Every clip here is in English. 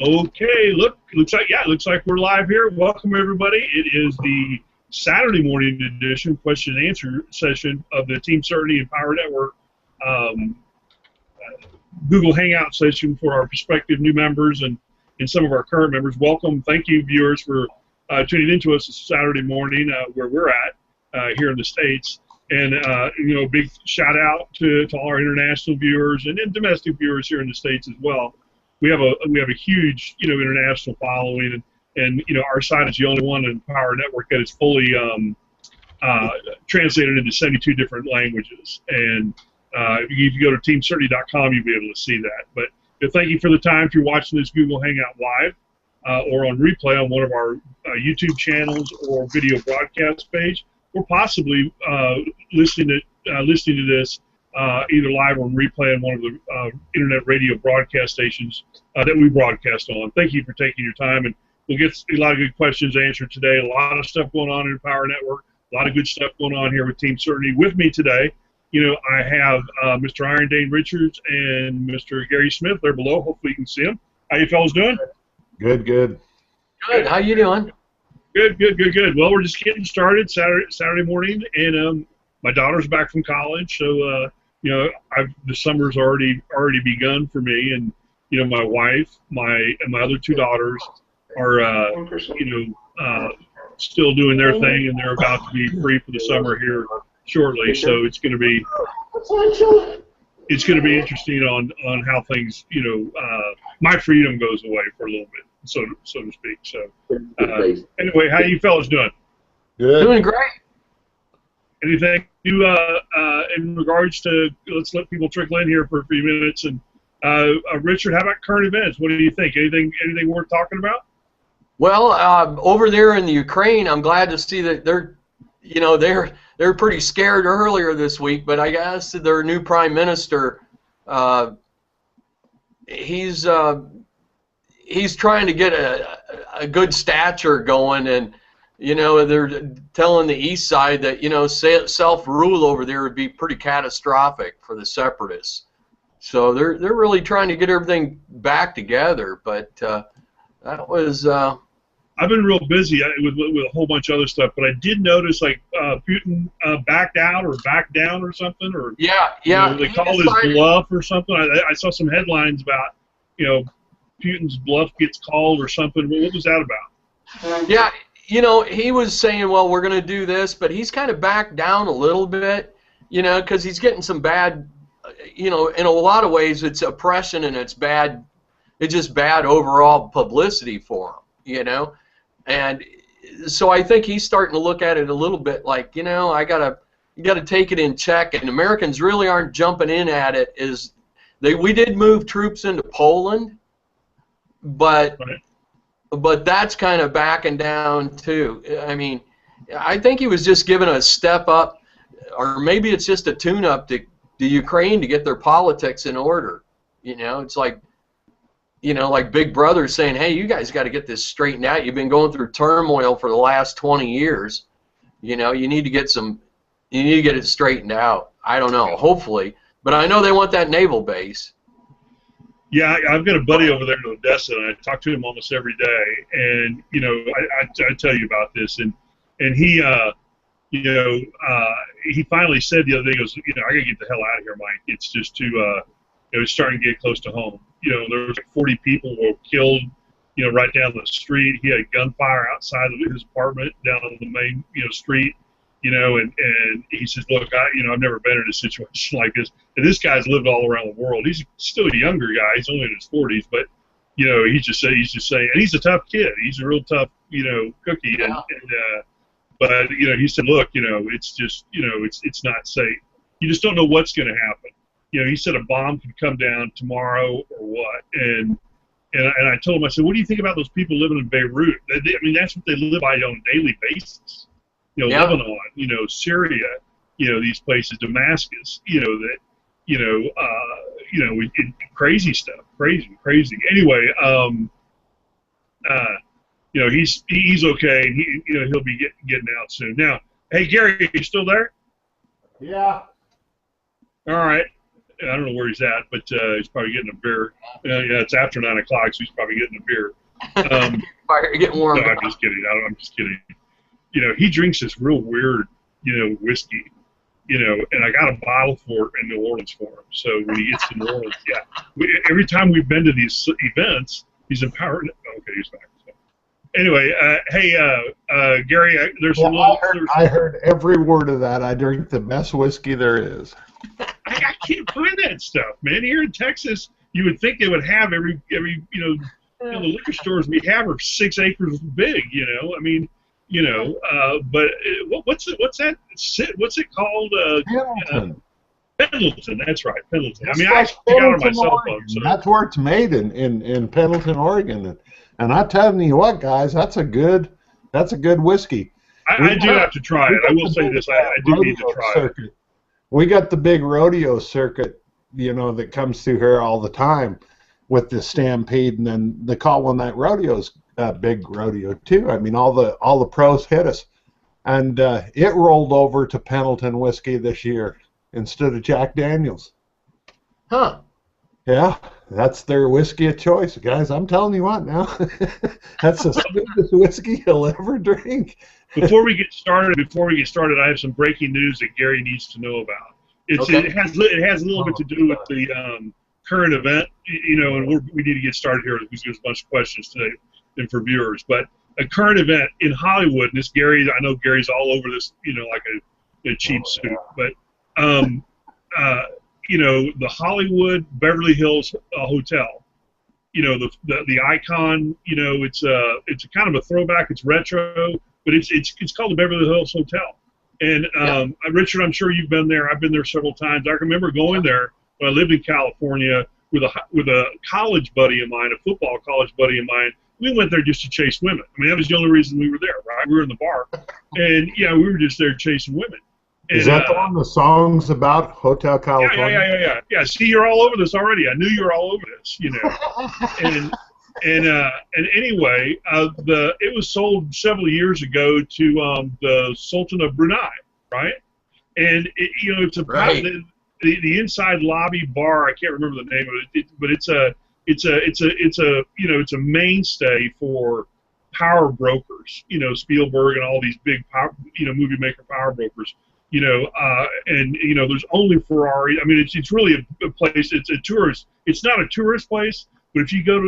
Okay, looks like we're live here. Welcome everybody. It is the Saturday morning edition question and answer session of the Team Certainty and Power Network Google Hangout session for our prospective new members and some of our current members. Welcome. Thank you, viewers, for tuning into us this Saturday morning where we're at here in the States. And big shout out to all our international viewers and domestic viewers here in the States as well. We have a huge international following, and our site is the only one in Power Network that is fully translated into 72 different languages. And if you go to teamcertainty.com, you'll be able to see that. But thank you for the time if you're watching this Google Hangout live or on replay on one of our YouTube channels or video broadcast page, or possibly listening to this either live or on replay on one of the internet radio broadcast stations that we broadcast on. Thank you for taking your time, and we'll get a lot of good questions answered today. A lot of stuff going on in the Power Network, a lot of good stuff going on here with Team Certainty. With me today, I have Mr. Iron Dane Richards and Mr. Gary Smith. They're below. Hopefully you can see them. How you fellas doing? Good. Good. How you doing? Good. Well, we're just getting started Saturday morning, and my daughter's back from college, so the summer's already begun for me, and my wife, my other two daughters are still doing their thing, and they're about to be free for the summer here shortly. So it's going to be interesting on how things my freedom goes away for a little bit, so to speak. So anyway, how you fellas doing? Good. Doing great. Anything new in regards to, let's let people trickle in here for a few minutes. And Richard, how about current events? What do you think? Anything worth talking about? Well, over there in the Ukraine, I'm glad to see that they're pretty scared earlier this week, but I guess their new prime minister, he's trying to get a good stature going, and they're telling the east side that self-rule over there would be pretty catastrophic for the separatists. So they're really trying to get everything back together. But that was. I've been real busy with a whole bunch of other stuff, but I did notice Putin backed out or backed down or something, or yeah. They called his bluff or something. I saw some headlines about Putin's bluff gets called or something. What was that about? Yeah. He was saying, well, we're going to do this, but he's kind of backed down a little bit, because he's getting some bad, in a lot of ways it's oppression and it's just bad overall publicity for him, and so I think he's starting to look at it a little bit like, you got to take it in check, and Americans really aren't jumping in at it. We did move troops into Poland, but that's kind of backing down too. I mean, I think he was just giving a step up, or maybe it's just a tune-up to Ukraine to get their politics in order. It's like, like Big Brother saying, hey, you guys got to get this straightened out. You've been going through turmoil for the last 20 years. You need to get it straightened out. I don't know, hopefully. But I know they want that naval base. Yeah, I've got a buddy over there in Odessa, and I talk to him almost every day. And I tell you about this, and he he finally said the other day, he goes, I gotta get the hell out of here, Mike. It's just too it's starting to get close to home. There was 40 people who were killed, right down the street. He had gunfire outside of his apartment down on the main street. And he says, look, I've never been in a situation like this. And this guy's lived all around the world. He's still a younger guy. He's only in his 40s, but he's just saying, and he's a tough kid. He's a real tough, cookie. Yeah. But he said, look, it's just, it's not safe. You just don't know what's going to happen. He said a bomb could come down tomorrow or what. And I told him, I said, what do you think about those people living in Beirut? That's what they live by on a daily basis. Lebanon, Syria, these places, Damascus, crazy stuff, crazy. Anyway, he's okay, and he'll be getting out soon. Now, hey Gary, are you still there? Yeah. All right. I don't know where he's at, but he's probably getting a beer. Yeah, it's after 9 o'clock, so he's probably getting a beer. Fire getting warm. No, I'm just kidding. I'm just kidding. You know, he drinks this real weird, you know, whiskey. You know, and I got a bottle for it in New Orleans for him. So when he gets to New Orleans, every time we've been to these events, he's empowered. Okay, he's back. So, anyway, hey, Gary, there's I heard every word of that. I drink the best whiskey there is. I can't find that stuff, man. Here in Texas, you would think they would have every the liquor stores we have are 6 acres big. You know, I mean. You know, but what's that? What's it called? Pendleton. Pendleton. That's right, Pendleton. That's I mean, I actually got it on my cell phone. So. That's where it's made in Pendleton, Oregon, and I'm telling you what, guys, that's a good whiskey. I do have to try it. I will say this: I do need to try it. We got the big rodeo circuit, you know, that comes through here all the time with the Stampede, and then the Caldwell Night Rodeo's big rodeo too. I mean, all the pros hit us, and it rolled over to Pendleton whiskey this year instead of Jack Daniels. Huh? Yeah, that's their whiskey of choice, guys. I'm telling you what now, that's the smoothest whiskey you'll ever drink. Before we get started, I have some breaking news that Gary needs to know about. It has a little bit to do with the current event, you know, and we need to get started here because there's a bunch of questions today. And for viewers, but a current event in Hollywood, and this Gary, I know Gary's all over this, you know, like a cheap suit, but you know, the Hollywood Beverly Hills Hotel, you know, the icon, you know, it's a kind of a throwback, it's retro, but it's called the Beverly Hills Hotel, and Richard, I'm sure you've been there. I've been there several times. I remember going there when I lived in California with a college buddy of mine, a football college buddy of mine. We went there just to chase women. I mean, that was the only reason we were there, right? We were in the bar, and yeah, we were just there chasing women. And, is that the one the song's about, Hotel California? Yeah. See, you're all over this already. I knew you were all over this, you know. and anyway, it was sold several years ago to the Sultan of Brunei, right? And you know, it's a the inside lobby bar. I can't remember the name of it, but it's a mainstay for power brokers, you know, Spielberg and all these big movie maker power brokers, you know, and you know, there's only Ferrari. I mean, it's really a place. It's a tourist. It's not a tourist place, but if you go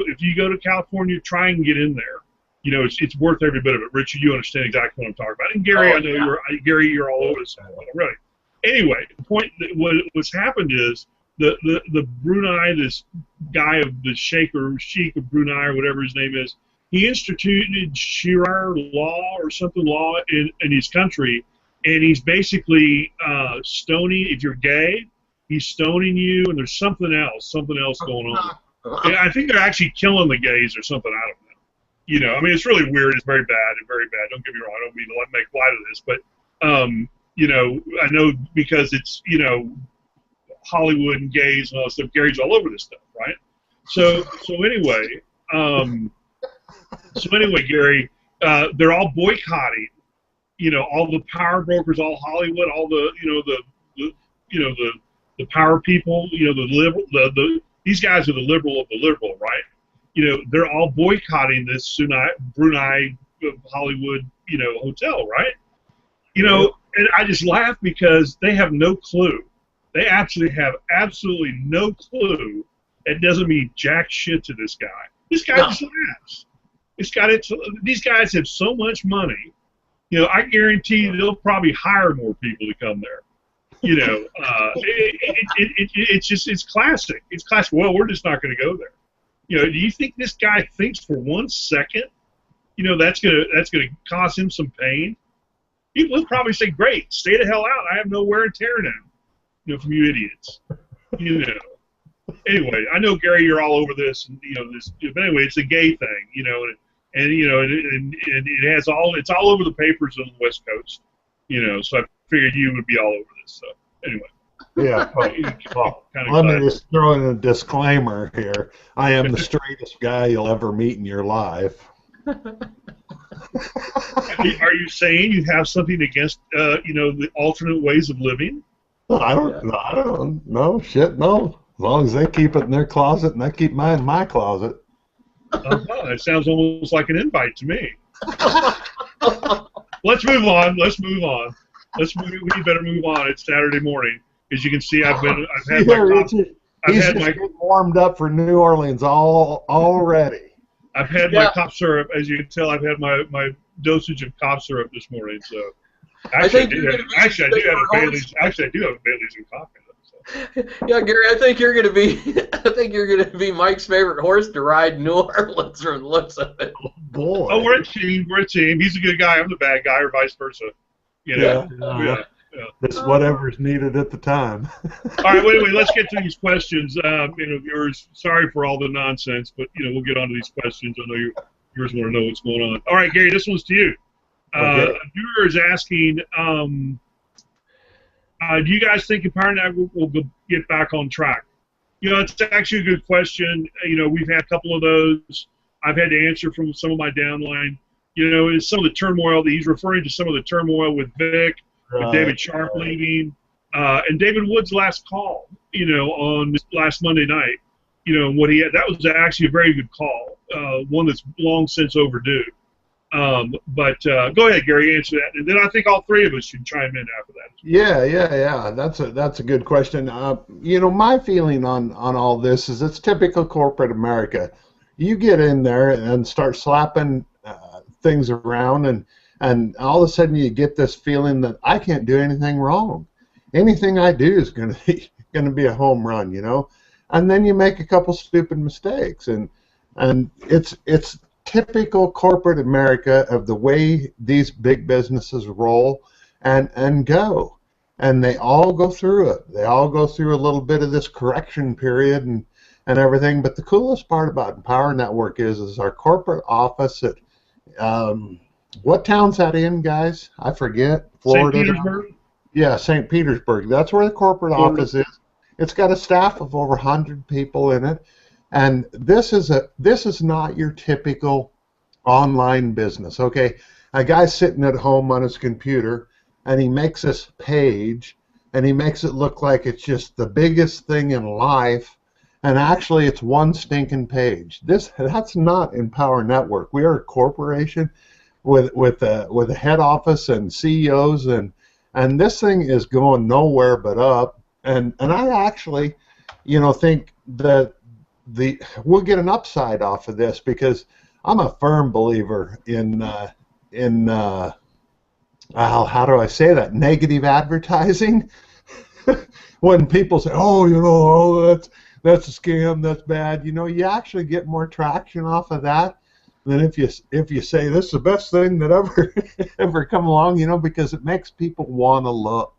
to California, try and get in there. You know, it's worth every bit of it. Richard, you understand exactly what I'm talking about. And Gary, I know you're all over this already. Anyway, the point that what's happened is. The Brunei, this guy of the Sheikh of Brunei or whatever his name is, he instituted Sharia law or something law in his country, and he's basically stoning. If you're gay, he's stoning you, and there's something else going on. And I think they're actually killing the gays or something. I don't know. You know, I mean, it's really weird. It's very bad. Don't get me wrong. I don't mean to make light of this, but you know, I know because it's, you know, Hollywood and gays and all that stuff. Gary's all over this stuff, right? So anyway, Gary, they're all boycotting. You know, all the power brokers, all Hollywood, all the the power people. You know, the liberal. These guys are the liberal of the liberal, right? You know, they're all boycotting this Brunei Hollywood, you know, hotel, right? You know, and I just laugh because they have no clue. They actually have absolutely no clue. It doesn't mean jack shit to this guy. This guy just laughs. These guys have so much money. You know, I guarantee they'll probably hire more people to come there. You know, it's classic. It's classic. Well, we're just not going to go there. You know, do you think this guy thinks for 1 second, you know, that's gonna cause him some pain? He'll probably say, "Great, stay the hell out. I have no wear and tear now." You know, from you idiots. You know. Anyway, I know Gary, you're all over this, and you know this. But anyway, it's a gay thing, you know, and you know, and it's all over the papers on the West Coast, you know. So I figured you would be all over this. So anyway. Yeah. Well, let me just throw in a disclaimer here. I am the straightest guy you'll ever meet in your life. Are you saying you have something against, you know, the alternate ways of living? I don't know. Shit, no. As long as they keep it in their closet and I keep mine in my closet. It sounds almost like an invite to me. Let's move on. We better move on. It's Saturday morning. As you can see, I've had my warmed up for New Orleans already. I've had my cough syrup. As you can tell, I've had my dosage of cough syrup this morning. So I do have a Bailey's and coffee. So. Yeah, Gary, I think you're gonna be Mike's favorite horse to ride in New Orleans from the looks of it. Oh, boy. Oh, we're a team. He's a good guy. I'm the bad guy, or vice versa. Yeah. It's whatever's needed at the time. All right, wait. Let's get to these questions. Viewers, sorry for all the nonsense, but we'll get on to these questions. I know your viewers want to know what's going on. All right, Gary, this one's to you. Okay. A viewer is asking, do you guys think Empower Network will get back on track? It's actually a good question. We've had a couple of those. I've had to answer from some of my downline. Is some of the turmoil that he's referring to, some of the turmoil with Vic, with David Sharp leaving, and David Wood's last call, on last Monday night, what he had. That was actually a very good call, one that's long since overdue. But go ahead, Gary, answer that, and then I think all three of us should chime in after that. Yeah. That's a good question. My feeling on all this is it's typical corporate America. You get in there and start slapping things around, and all of a sudden you get this feeling that I can't do anything wrong. Anything I do is going to be a home run, And then you make a couple stupid mistakes, and it's typical corporate America of the way these big businesses roll and go. And they all go through it. They all go through a little bit of this correction period and everything. But the coolest part about Empower Network is our corporate office at, what town's that in, guys? I forget. Florida. St. Petersburg? Yeah, St. Petersburg. That's where the corporate office is. It's got a staff of over 100 people in it. And this is not your typical online business, okay? A guy's sitting at home on his computer, and he makes this page, and he makes it look like it's just the biggest thing in life, and actually it's one stinking page. That's not Empower Network. We are a corporation with a head office and CEOs, and this thing is going nowhere but up. And I actually, think that we'll get an upside off of this, because I'm a firm believer in how do I say that? Negative advertising. When people say, that's a scam, that's bad, you actually get more traction off of that than if you say this is the best thing that ever come along, because it makes people want to look.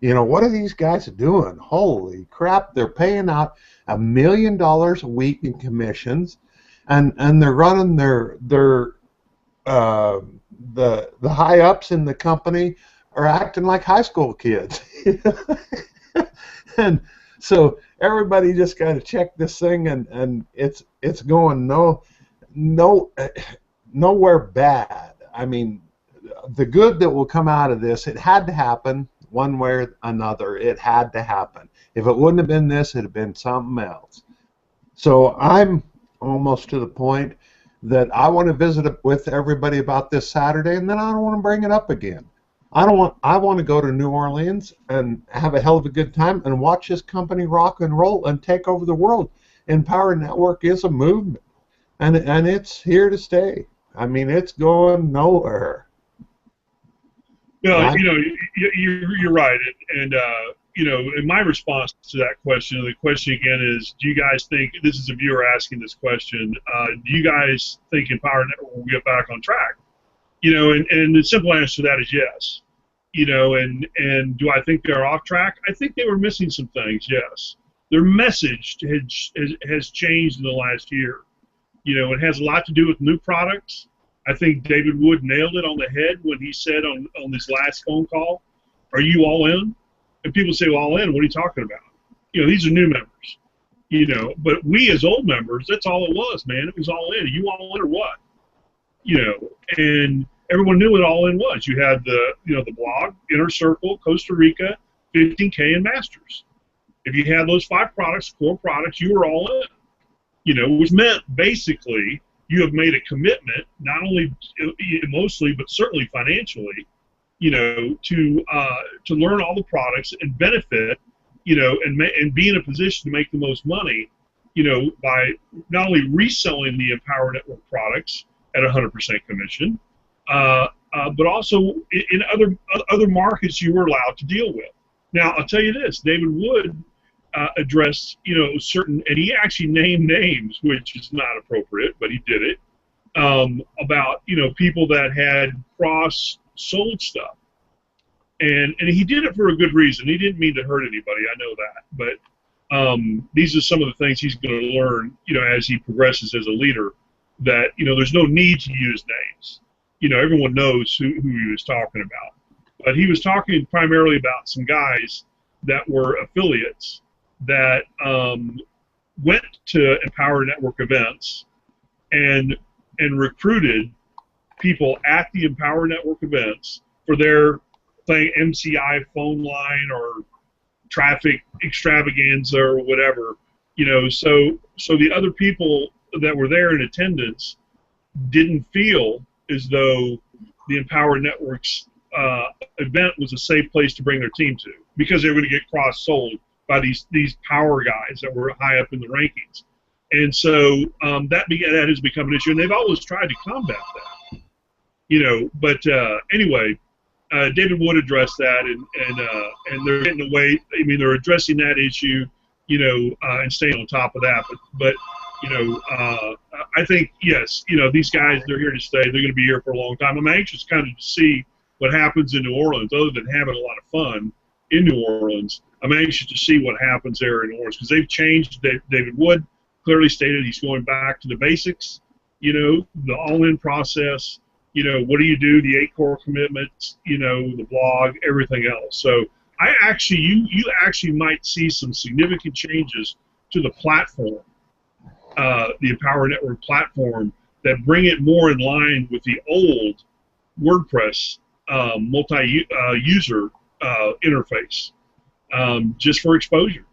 What are these guys doing? Holy crap, they're paying out $1 million a week in commissions, and they're running the high ups in the company are acting like high school kids. And so everybody just got to check this thing, and it's going nowhere bad. I mean, the good that will come out of this, it had to happen one way or another. It had to happen. If it wouldn't have been this, it'd have been something else. So I'm almost to the point that I want to visit with everybody about this Saturday, and then I don't want to bring it up again. I want to go to New Orleans and have a hell of a good time and watch this company rock and roll and take over the world. Empower Network is a movement, and it's here to stay. I mean, it's going nowhere. No, you're right, and in my response to that question, the question again is, do you guys think, this is a viewer asking this question, do you guys think Empower Network will get back on track? And the simple answer to that is yes. And do I think they're off track? I think they were missing some things, yes. Their message has changed in the last year. It has a lot to do with new products. I think David Wood nailed it on the head when he said on this last phone call, "Are you all in?" And people say, "Well, all in? What are you talking about?" These are new members. But we as old members, that's all it was, man. It was all in. Are you all in or what? And everyone knew what all in was. You had the blog, Inner Circle, Costa Rica, 15K in masters. If you had those 5 products, core products, you were all in. You know, which meant basically you have made a commitment, not only emotionally but certainly financially, you know, to learn all the products and benefit, you know, and be in a position to make the most money, you know, by not only reselling the Empower Network products at 100% commission, but also in other markets you were allowed to deal with. Now, I'll tell you this: David Wood addressed, you know, certain, and he actually named names, which is not appropriate, but he did it, about, you know, people that had cross-sold stuff. And he did it for a good reason. He didn't mean to hurt anybody, I know that. But these are some of the things he's going to learn, you know, as he progresses as a leader, that, you know, there's no need to use names. You know, everyone knows who he was talking about. But he was talking primarily about some guys that were affiliates that went to Empower Network events and recruited people at the Empower Network events for their thing, MCI phone line or traffic extravaganza or whatever, you know. So the other people that were there in attendance didn't feel as though the Empower Network's event was a safe place to bring their team to, because they were going to get cross-sold by these power guys that were high up in the rankings. And so that has become an issue, and they've always tried to combat that, you know. But anyway, David Wood addressed that, and they're getting away. I mean, they're addressing that issue, you know, and staying on top of that. But you know, I think, yes, you know, these guys, they're here to stay. They're going to be here for a long time. I'm anxious kind of to see what happens in New Orleans, other than having a lot of fun in New Orleans. I'm anxious to see what happens there in New Orleans, because they've changed. David Wood clearly stated he's going back to the basics, you know, the all-in process. You know, what do you do? The 8 core commitments, you know, the blog, everything else. So I actually, you actually might see some significant changes to the platform, the Empower Network platform, that bring it more in line with the old WordPress multi-user interface, just for exposure.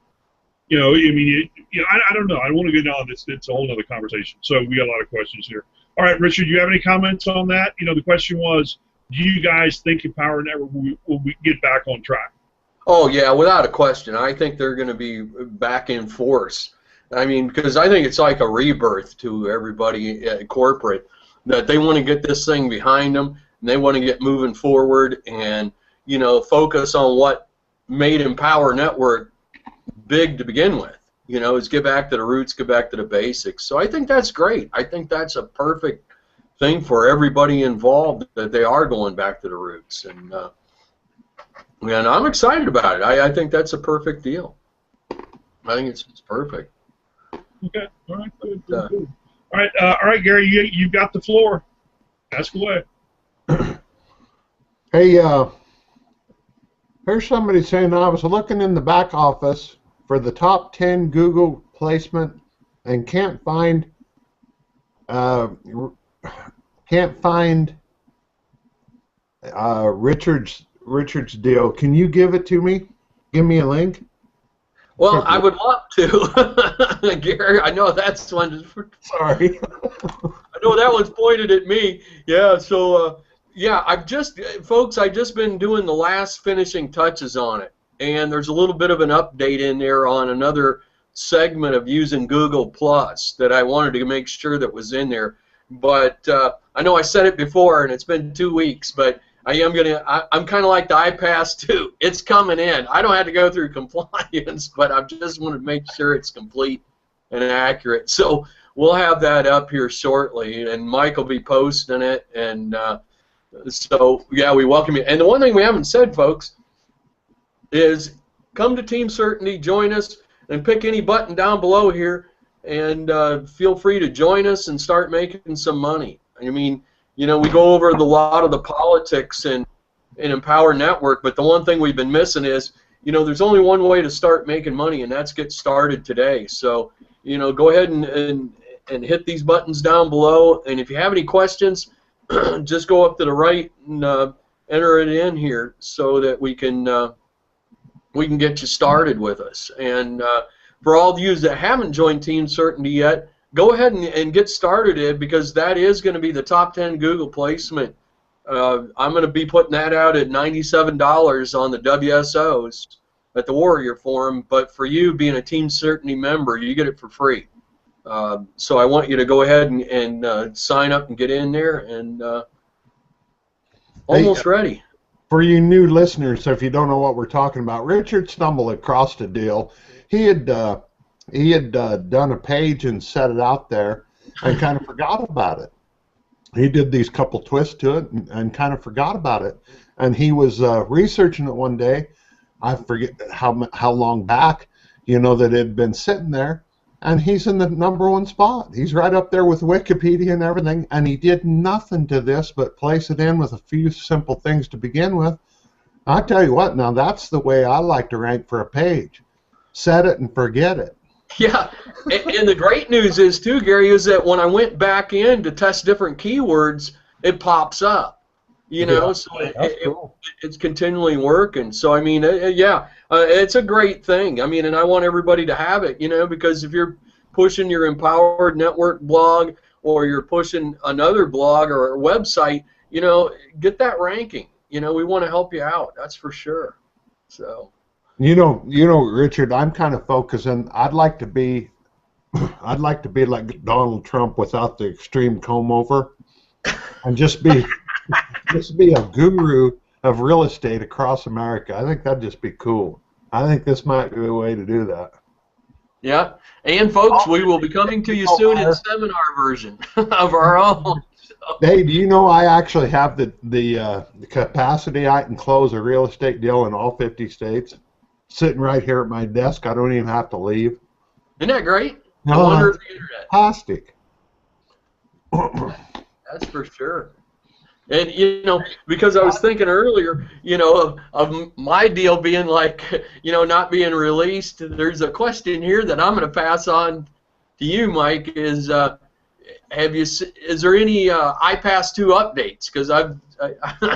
You know, I mean, I don't know. I don't want to get on this. It's a whole other conversation. So we got a lot of questions here. All right, Richard, do you have any comments on that? You know, the question was, do you guys think Empower Network will get back on track? Oh, yeah, without a question. I think they're going to be back in force. I mean, because I think it's like a rebirth to everybody at corporate, that they want to get this thing behind them, and they want to get moving forward and, you know, focus on what made Empower Network big to begin with. You know, is get back to the roots, get back to the basics. So I think that's great. I think that's a perfect thing for everybody involved, that they are going back to the roots. And I'm excited about it. I think that's a perfect deal. I think it's perfect. Okay. All right. Good. All right, Gary, you've got the floor. Ask away. Hey, here's somebody saying, I was looking in the back office for the top 10 Google placement and can't find Richard's deal. Can you give it to me? Give me a link. Well, I would love to, Gary. I know that's one. Sorry. I know that one's pointed at me. Yeah. So yeah, I just been doing the last finishing touches on it. And there's a little bit of an update in there on another segment of using Google Plus that I wanted to make sure that was in there. But I know I said it before, and it's been 2 weeks, but I'm kind of like the iPass 2. It's coming in. I don't have to go through compliance, but I just want to make sure it's complete and accurate. So we'll have that up here shortly, and Mike will be posting it. And so, yeah, we welcome you. And the one thing we haven't said, folks, is come to Team Certainty, join us, and pick any button down below here, and feel free to join us and start making some money. I mean, you know, we go over a lot of the politics in Empower Network, but the one thing we've been missing is, you know, there's only one way to start making money, and that's get started today. So, you know, go ahead and hit these buttons down below, and if you have any questions, just go up to the right and enter it in here so that we can we can get you started with us. And for all of you that haven't joined Team Certainty yet, go ahead and get started in, because that is going to be the top 10 Google placement. I'm going to be putting that out at $97 on the WSOs at the Warrior Forum, but for you being a Team Certainty member, you get it for free. So I want you to go ahead and sign up and get in there, and almost ready. For you new listeners, if you don't know what we're talking about, Richard stumbled across a deal. He had done a page and set it out there and kind of forgot about it. He did these couple twists to it and kind of forgot about it. And he was researching it one day. I forget how long back, that it had been sitting there. And he's in the #1 spot. He's right up there with Wikipedia and everything. And he did nothing to this but place it in with a few simple things to begin with. I tell you what, now that's the way I like to rank for a page. Set it and forget it. Yeah, and the great news is too, Gary, is that when I went back in to test different keywords, it pops up. So it's continually working. So I mean, it's a great thing. I mean, and I want everybody to have it, because if you're pushing your Empowered Network blog, or you're pushing another blog or a website, get that ranking. We want to help you out. That's for sure. So. Richard, I'm kind of focusing. I'd like to be like Donald Trump without the extreme comb over, and just be a guru of real estate across America. I think that'd just be cool. I think this might be a way to do that. Yeah, and folks, we will be coming to you soon in seminar version of our own. Hey, do you know I actually have the capacity? I can close a real estate deal in all 50 states. Sitting right here at my desk. I don't even have to leave. Isn't that great? No, I wonder if the internet. Fantastic. That's for sure. And because I was thinking earlier, of my deal being like, not being released. There's a question here that I'm going to pass on to you, Mike. Is there any iPass 2 updates? Because I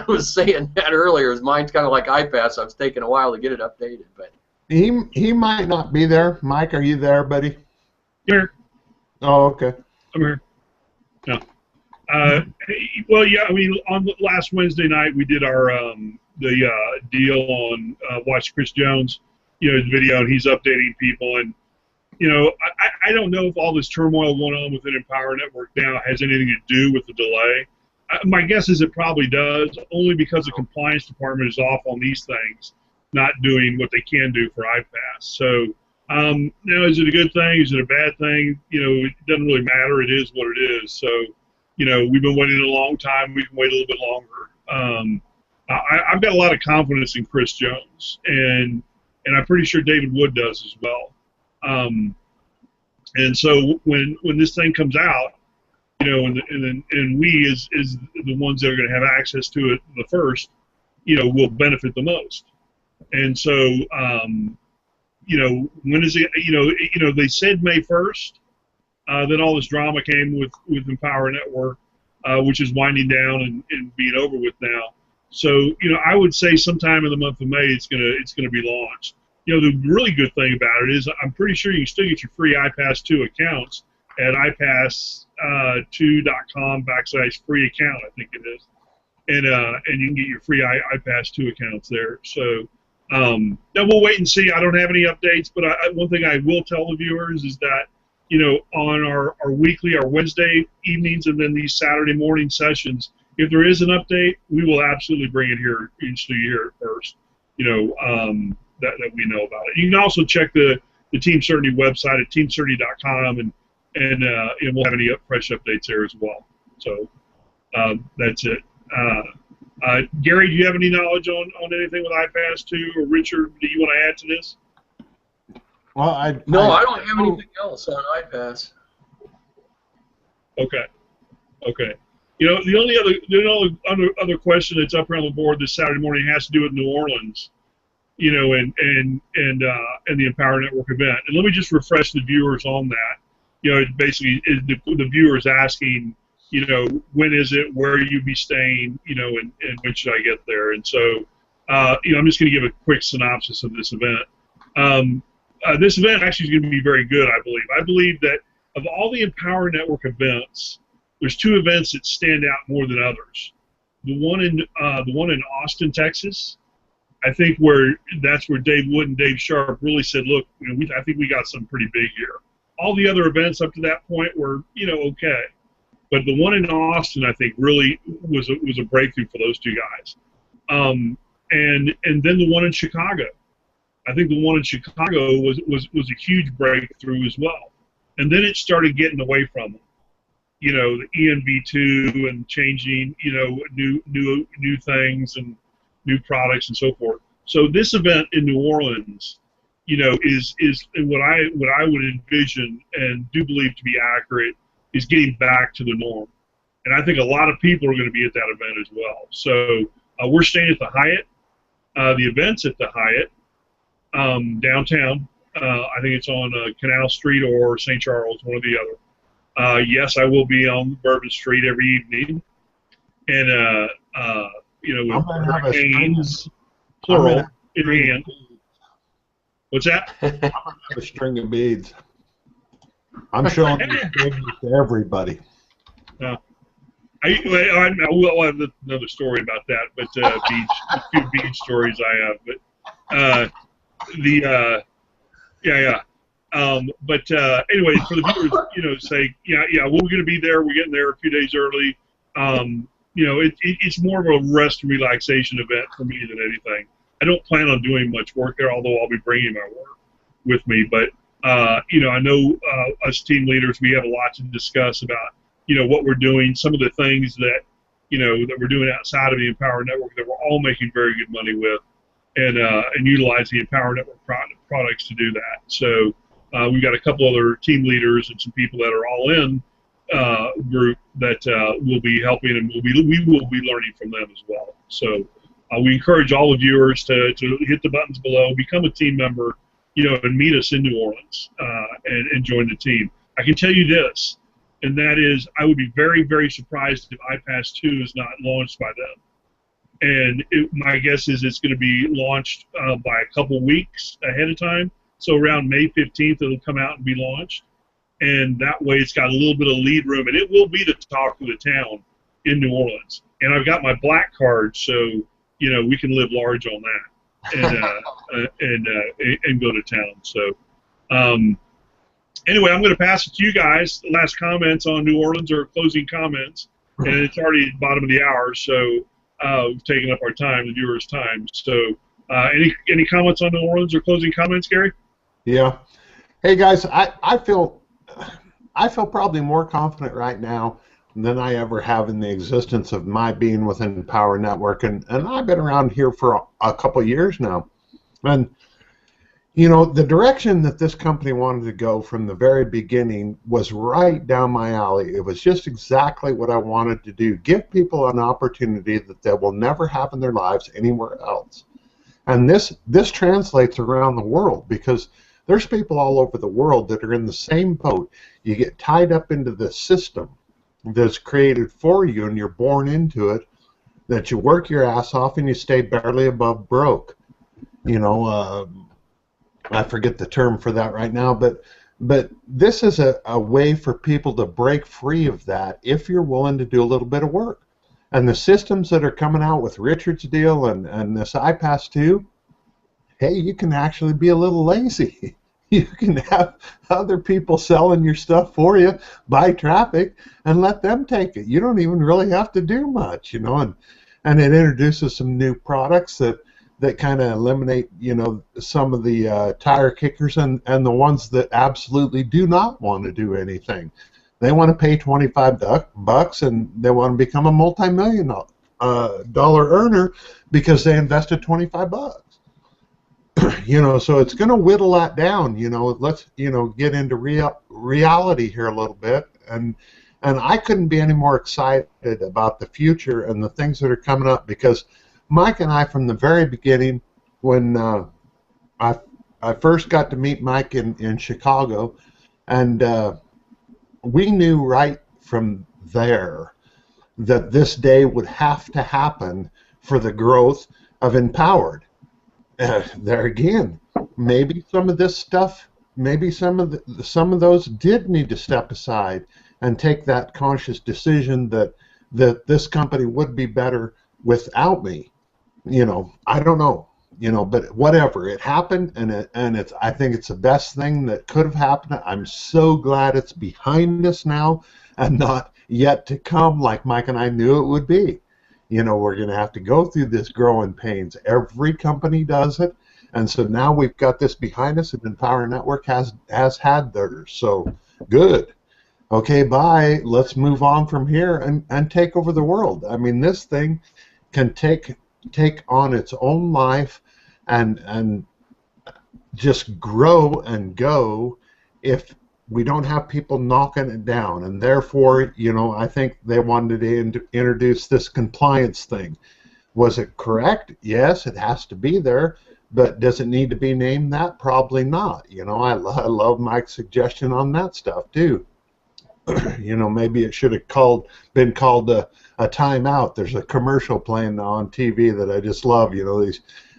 was saying that earlier. Mine's kind of like iPass. It's taking a while to get it updated, but he might not be there. Mike, are you there, buddy? Here. Oh, okay. I'm here. No. Well, yeah. I mean, on last Wednesday night we did our the deal on watch Chris Jones. His video, and he's updating people. And I don't know if all this turmoil going on within Empower Network now has anything to do with the delay. My guess is it probably does, only because the compliance department is off on these things, not doing what they can do for iPass. So, is it a good thing? Is it a bad thing? It doesn't really matter. It is what it is. So, we've been waiting a long time. We can wait a little bit longer. I've got a lot of confidence in Chris Jones, and I'm pretty sure David Wood does as well. And so when this thing comes out, and we as the ones that are going to have access to it the first, will benefit the most. And so, when is it? They said May 1st. Then all this drama came with Empower Network, which is winding down and being over with now. So, I would say sometime in the month of May it's gonna be launched. The really good thing about it is I'm pretty sure you can still get your free iPass 2 accounts at iPass2.com/free account, I think it is, and you can get your free iPass 2 accounts there. So now we'll wait and see. I don't have any updates, but one thing I will tell the viewers is that on our weekly, our Wednesday evenings, and then these Saturday morning sessions, if there is an update, we will absolutely bring it here so you hear it first. That we know about it. You can also check the Team Certainty website at teamcertainty.com, and we'll have any fresh updates there as well. So that's it. Gary, do you have any knowledge on anything with iPass 2, or Richard, do you want to add to this? Well, I don't have anything else on iPass. Okay. The only other question that's up around the board this Saturday morning has to do with New Orleans. And the Empower Network event. And let me just refresh the viewers on that. It basically is the viewers asking, when is it, where you be staying, and when should I get there? And so I'm just going to give a quick synopsis of this event. This event actually is going to be very good, I believe. I believe that of all the Empower Network events, there's 2 events that stand out more than others. The one in Austin, Texas, I think that's where Dave Wood and Dave Sharp really said, look, I think we got something pretty big here. All the other events up to that point were, okay. But the one in Austin, I think, really was a breakthrough for those 2 guys. And then the one in Chicago. I think the one in Chicago was a huge breakthrough as well. And then it started getting away from them. The ENV2 and changing, new things and new products and so forth. So this event in New Orleans, is what I would envision and do believe to be accurate is getting back to the norm. And I think a lot of people are going to be at that event as well. So we're staying at the Hyatt. The event's at the Hyatt downtown. I think it's on Canal Street or St. Charles, one or the other. Yes, I will be on Bourbon Street every evening. And, with hurricanes, plural, in hand. What's that? I'm going to have a string of beads. I'm showing these to everybody. I will have another story about that, but a few bead stories I have. But but anyway, for the viewers, say, we're going to be there. We're getting there a few days early. It's more of a rest and relaxation event for me than anything. I don't plan on doing much work there, although I'll be bringing my work with me. But I know us team leaders, we have a lot to discuss about what we're doing, some of the things that that we're doing outside of the Empower Network that we're all making very good money with, and utilize the Empower Network products to do that. So we've got a couple other team leaders and some people that are all in group that will be helping, and we will be learning from them as well. So we encourage all the viewers to hit the buttons below, become a team member, and meet us in New Orleans and join the team. I can tell you this, and that is I would be very, very surprised if iPass 2 is not launched by then. And my guess is it's going to be launched by a couple weeks ahead of time. So around May 15th, it'll come out and be launched. And that way it's got a little bit of lead room, and it will be the talk of the town in New Orleans. And I've got my black card, so we can live large on that and go to town. So anyway, I'm going to pass it to you guys. The last comments on New Orleans or closing comments, and it's already at the bottom of the hour, so we've taken up our time, the viewers' time. So any comments on New Orleans or closing comments, Gary? Yeah. Hey guys, I feel probably more confident right now than I ever have in the existence of my being within Empower Network, and I've been around here for a couple of years now, and the direction that this company wanted to go from the very beginning was right down my alley. It was just exactly what I wanted to do. Give people an opportunity that they will never have in their lives anywhere else. And this translates around the world, because there's people all over the world that are in the same boat. You get tied up into the system that's created for you, and you're born into it, that you work your ass off and you stay barely above broke. I forget the term for that right now, but this is a way for people to break free of that if you're willing to do a little bit of work. And the systems that are coming out with Richard's deal and this iPass 2, hey, you can actually be a little lazy. You can have other people selling your stuff for you, buy traffic, and let them take it. You don't even really have to do much, and it introduces some new products that kind of eliminate, some of the tire kickers and the ones that absolutely do not want to do anything. They want to pay $25 and they want to become a multi-million dollar earner because they invested $25. So it's going to whittle that down. Let's get into reality here a little bit, and I couldn't be any more excited about the future and the things that are coming up, because Mike and I, from the very beginning, when I first got to meet Mike in Chicago, and we knew right from there that this day would have to happen for the growth of Empowered. There again, maybe some of this stuff, maybe some of those did need to step aside and take that conscious decision that this company would be better without me. I don't know. But whatever, it happened, and it's. I think it's the best thing that could have happened. I'm so glad it's behind us now, and not yet to come, like Mike and I knew it would be. We're going to have to go through this growing pains. Every company does it, and so now we've got this behind us, and Empower Network has had theirs. So good. Okay, bye. Let's move on from here and take over the world. I mean, this thing can take on its own life and just grow and go if we don't have people knocking it down. And therefore, I think they wanted to introduce this compliance thing. Was it correct? Yes, it has to be there. But does it need to be named that? Probably not. I love Mike's suggestion on that stuff too. Maybe it should have been called a timeout. There's a commercial playing now on TV that I just love.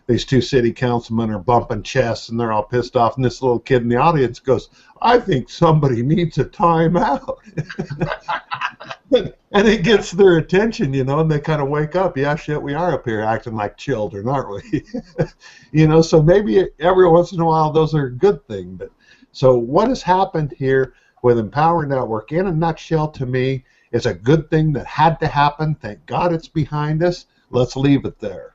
These two city councilmen are bumping chests and they're all pissed off, and this little kid in the audience goes, "I think somebody needs a timeout." And it gets their attention, and they kind of wake up. Yeah, shit, we are up here acting like children, aren't we? So maybe every once in a while those are a good thing. But so what has happened here with Empower Network, in a nutshell, to me, is a good thing that had to happen. Thank God it's behind us. Let's leave it there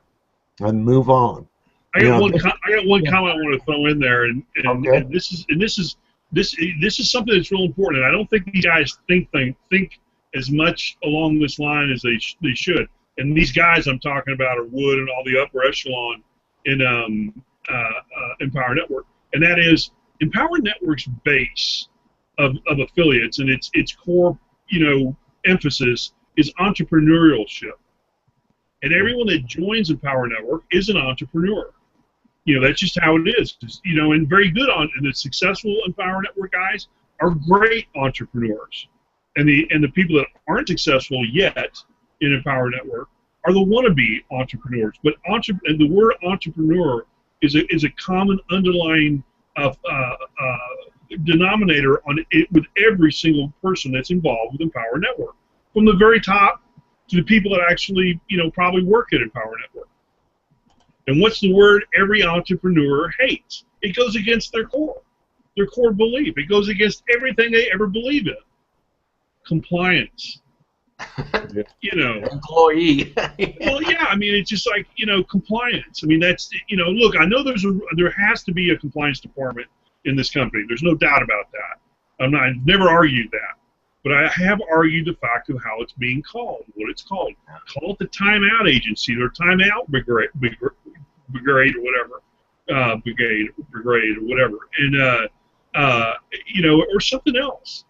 and move on. I got one comment I want to throw in there, and this is something that's real important. And I don't think these guys think as much along this line as they should. And these guys I'm talking about are Wood and all the upper echelon in Empower Network, and that is Empower Network's base of affiliates, and its core emphasis is entrepreneurship. And everyone that joins Empower Network is an entrepreneur. That's just how it is. And very good and the successful Empower Network guys are great entrepreneurs. And the people that aren't successful yet in Empower Network are the wannabe entrepreneurs. But and the word entrepreneur is a common underlying denominator on it with every single person that's involved with Empower Network, from the very top to the people that actually probably work at Empower Network. And what's the word every entrepreneur hates? It goes against their core belief. It goes against everything they ever believe in. Compliance. Employee. Well, yeah. I mean, it's just like compliance. I mean, that's look. I know there has to be a compliance department in this company. There's no doubt about that. I've never argued that. But I have argued the fact of how it's being called, what it's called. Call it the timeout agency or timeout brigade or whatever, brigade or whatever, and or something else,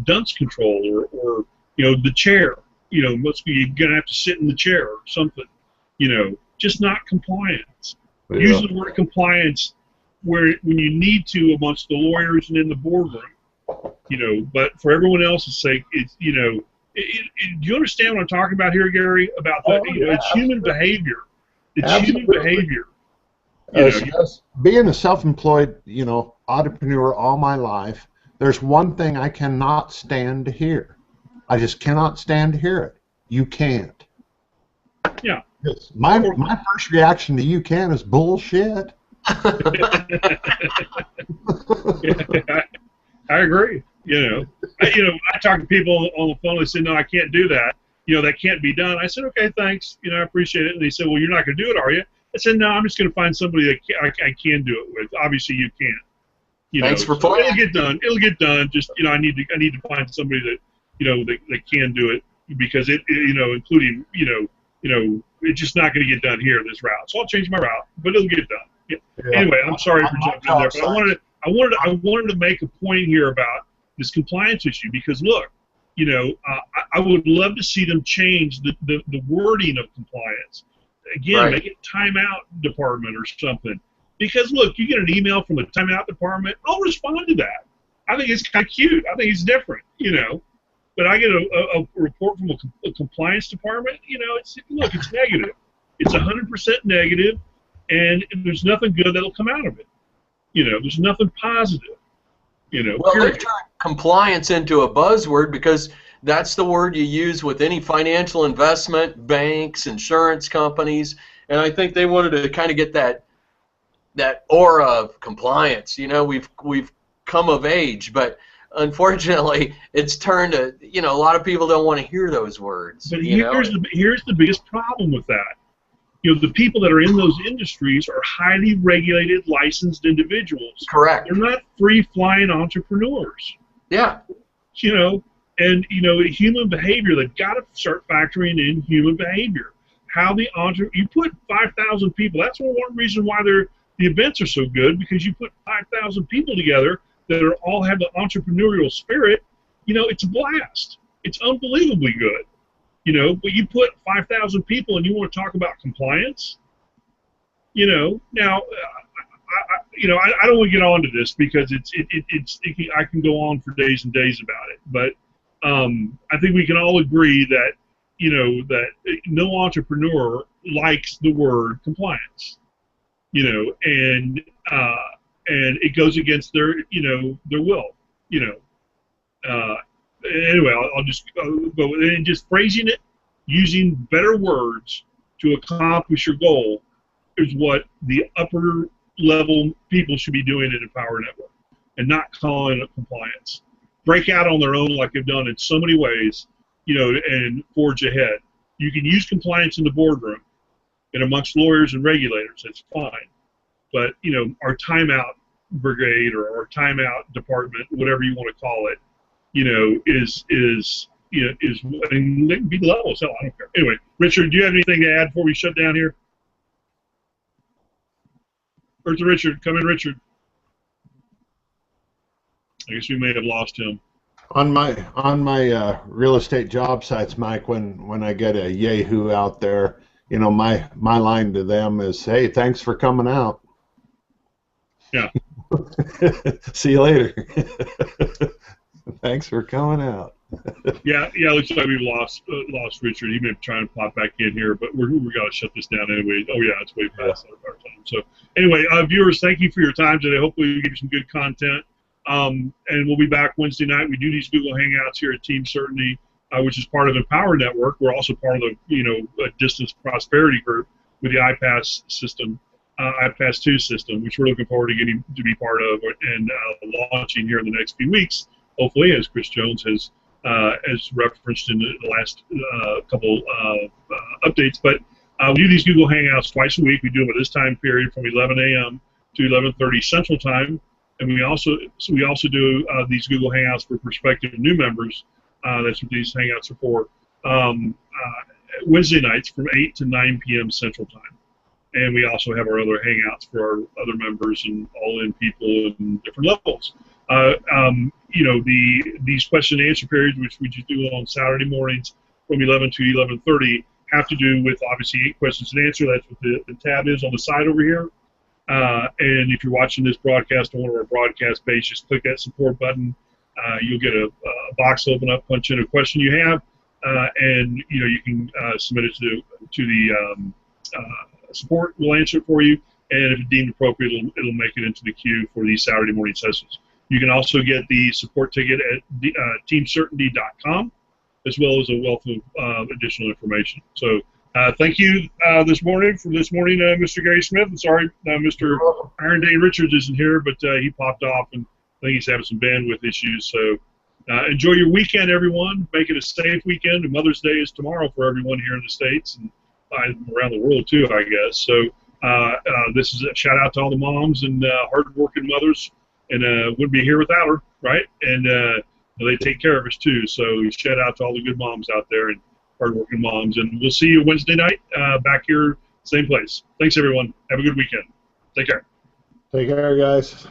dunce control or the chair, must be, you're gonna have to sit in the chair or something, just not compliance. Yeah. Use the word compliance when you need to amongst the lawyers and in the boardroom. But for everyone else's sake, it's, do you understand what I'm talking about here, Gary? About that, it's human behavior. It's Absolutely. Human behavior. Yes. Being a self-employed, entrepreneur all my life, there's one thing I cannot stand to hear. I just cannot stand to hear it. You can't. Yeah. My first reaction to you can is bullshit. I agree. I talk to people on the phone. They say, "No, I can't do that. That can't be done." I said, "Okay, thanks. I appreciate it." And they said, "Well, you're not going to do it, are you?" I said, "No, I'm just going to find somebody that I can do it with. Obviously, you can't. Thanks for playing. It'll get done. It'll get done. Just I need to find somebody that that can do it, because including it's just not going to get done here this route. So I'll change my route, but it'll get done." Yeah. Anyway, I'm sorry for jumping in there, but I wanted to make a point here about this compliance issue, because look, I would love to see them change the wording of compliance. Again, right. Make it timeout department or something. Because look, you get an email from the timeout department, I'll respond to that. I think it's kind of cute. I think it's different, But I get a report from a compliance department, it's negative. It's 100% negative, and there's nothing good that'll come out of it. There's nothing positive. Well, they've turned compliance into a buzzword because that's the word you use with any financial investment, banks, insurance companies, and I think they wanted to kind of get that aura of compliance. We've come of age, but unfortunately, it's turned to, a lot of people don't want to hear those words. But here's the biggest problem with that. The people that are in those industries are highly regulated, licensed individuals. Correct. They're not free-flying entrepreneurs. Yeah. And human behavior, they've got to start factoring in human behavior. You put 5,000 people. That's one reason why the events are so good, because you put 5,000 people together that all have the entrepreneurial spirit. It's a blast. It's unbelievably good. But you put 5,000 people and you want to talk about compliance. Now, I don't want to get on to this because I can go on for days and days about it. But I think we can all agree that that no entrepreneur likes the word compliance. And it goes against their will. Anyway, I'll just go and just phrasing it, using better words to accomplish your goal is what the upper level people should be doing at Empower Network, and not calling it compliance. Break out on their own like they've done in so many ways, and forge ahead. You can use compliance in the boardroom and amongst lawyers and regulators. That's fine. But our timeout brigade or our timeout department, whatever you want to call it, is and they can be level. So I don't care. Anyway, Richard, do you have anything to add before we shut down here? Or to Richard, come in, Richard. I guess we may have lost him. On my real estate job sites, Mike, when I get a yahoo out there, my line to them is, "Hey, thanks for coming out." Yeah. See you later. Thanks for coming out. Yeah. Looks like we've lost Richard. He may be trying to pop back in here, but we got to shut this down anyway. Oh yeah, it's way past our time. So anyway, viewers, thank you for your time today. Hopefully we give you some good content. And we'll be back Wednesday night. We do these Google Hangouts here at Team Certainty, which is part of Empower Network. We're also part of the Distance Prosperity Group with the iPass system, iPass 2 system, which we're looking forward to getting to be part of and launching here in the next few weeks. Hopefully, as Chris Jones has referenced in the last couple updates. But we do these Google Hangouts twice a week. We do them at this time period from 11 a.m. to 11:30 Central Time. And we also do these Google Hangouts for prospective new members. That's what these Hangouts are for. Wednesday nights from 8 to 9 p.m. Central Time. And we also have our other Hangouts for our other members and all-in people in different levels. These question and answer periods, which we just do on Saturday mornings from 11 to 11:30, have to do with obviously 8 questions and answer. That's what the tab is on the side over here. And if you're watching this broadcast on one of our broadcast pages, just click that support button. You'll get a box open up, punch in a question you have, and you can submit it to the support. We'll answer it for you, and if deemed appropriate, it'll make it into the queue for these Saturday morning sessions. You can also get the support ticket at teamcertainty.com, as well as a wealth of additional information. So. Thank you this morning, Mr. Gary Smith. I'm sorry, Mr. Iron Dane Richards isn't here, but he popped off, and I think he's having some bandwidth issues. So enjoy your weekend, everyone. Make it a safe weekend. And Mother's Day is tomorrow for everyone here in the States and around the world, too, I guess. So this is a shout-out to all the moms and hard-working mothers, and wouldn't be here without her, right? And they take care of us, too. So shout-out to all the good moms out there. And hardworking moms, and we'll see you Wednesday night back here, same place. Thanks, everyone. Have a good weekend. Take care. Take care, guys.